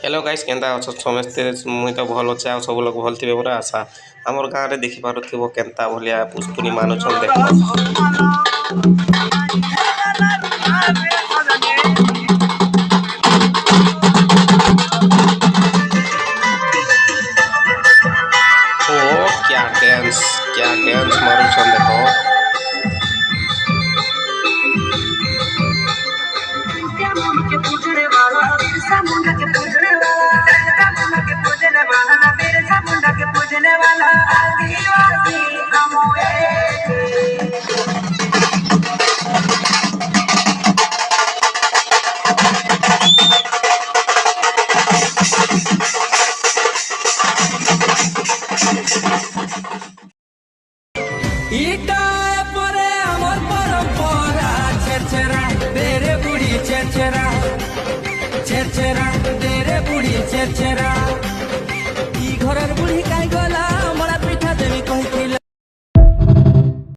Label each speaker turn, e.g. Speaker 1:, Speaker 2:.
Speaker 1: hello guys Kenta अछ समस्ते मुई तो भल अच्छे आ सब लोग भल थे मोर आशा आमर गाँव में देखि पारुथिबो केंता भलिया पुष्पुनी मानुछन देख ओ क्या डांस मारुछन देखो
Speaker 2: इटा परे अमर परंपरा छेछेरा तेरे बुढ़ी छेछेरा छेछेरा तेरे बुढ़ी छेछेरा